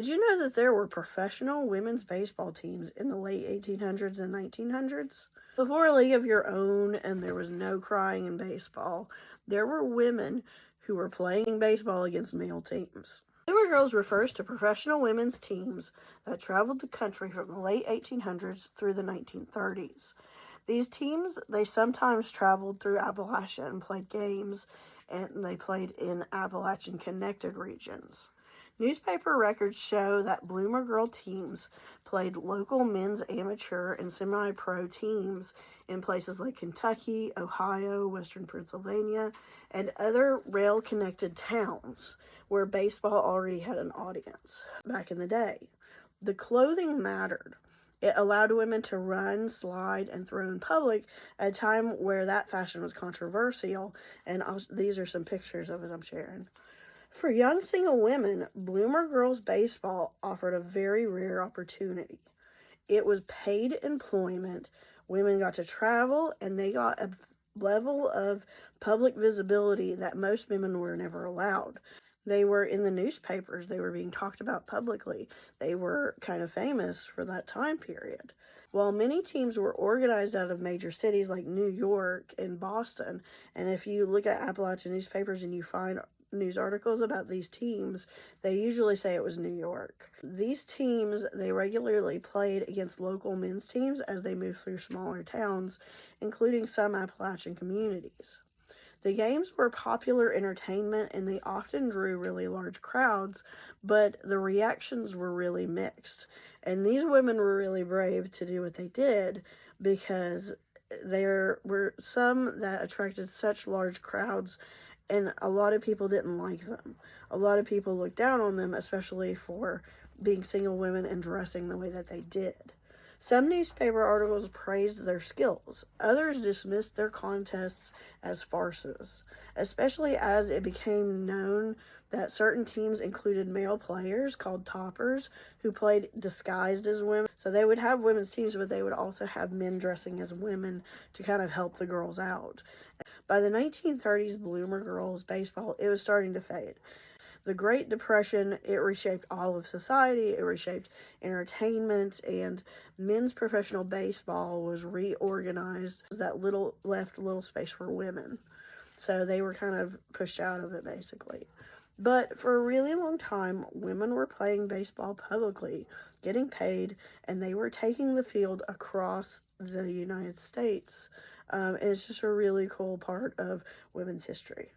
Did you know that there were professional women's baseball teams in the late 1800s and 1900s? Before a league of your own and there was no crying in baseball, there were women who were playing baseball against male teams. Bloomer Girls refers to professional women's teams that traveled the country from the late 1800s through the 1930s. These teams, they sometimes traveled through Appalachia and played games, and they played in Appalachian connected regions. Newspaper records show that Bloomer Girl teams played local men's amateur and semi-pro teams in places like Kentucky, Ohio, Western Pennsylvania, and other rail-connected towns where baseball already had an audience back in the day. The clothing mattered. It allowed women to run, slide, and throw in public at a time where that fashion was controversial, and these are some pictures of it I'm sharing. For young single women, Bloomer Girls Baseball offered a very rare opportunity. It was paid employment, women got to travel, and they got a level of public visibility that most women were never allowed. They were in the newspapers, they were being talked about publicly, they were kind of famous for that time period. While many teams were organized out of major cities like New York and Boston, and if you look at Appalachian newspapers and you find news articles about these teams, they usually say it was New York. These teams, they regularly played against local men's teams as they moved through smaller towns, including some Appalachian communities. The games were popular entertainment and they often drew really large crowds, but the reactions were really mixed. And these women were really brave to do what they did because there were some that attracted such large crowds and a lot of people didn't like them. A lot of people looked down on them, especially for being single women and dressing the way that they did. Some newspaper articles praised their skills. Others dismissed their contests as farces, especially as it became known that certain teams included male players called toppers who played disguised as women. So they would have women's teams, but they would also have men dressing as women to kind of help the girls out. By the 1930s, Bloomer Girls baseball, it was starting to fade. The Great Depression, it reshaped all of society, it reshaped entertainment, and men's professional baseball was reorganized. That left little space for women. So they were kind of pushed out of it, basically. But for a really long time, women were playing baseball publicly, getting paid, and they were taking the field across the United States. And it's just a really cool part of women's history.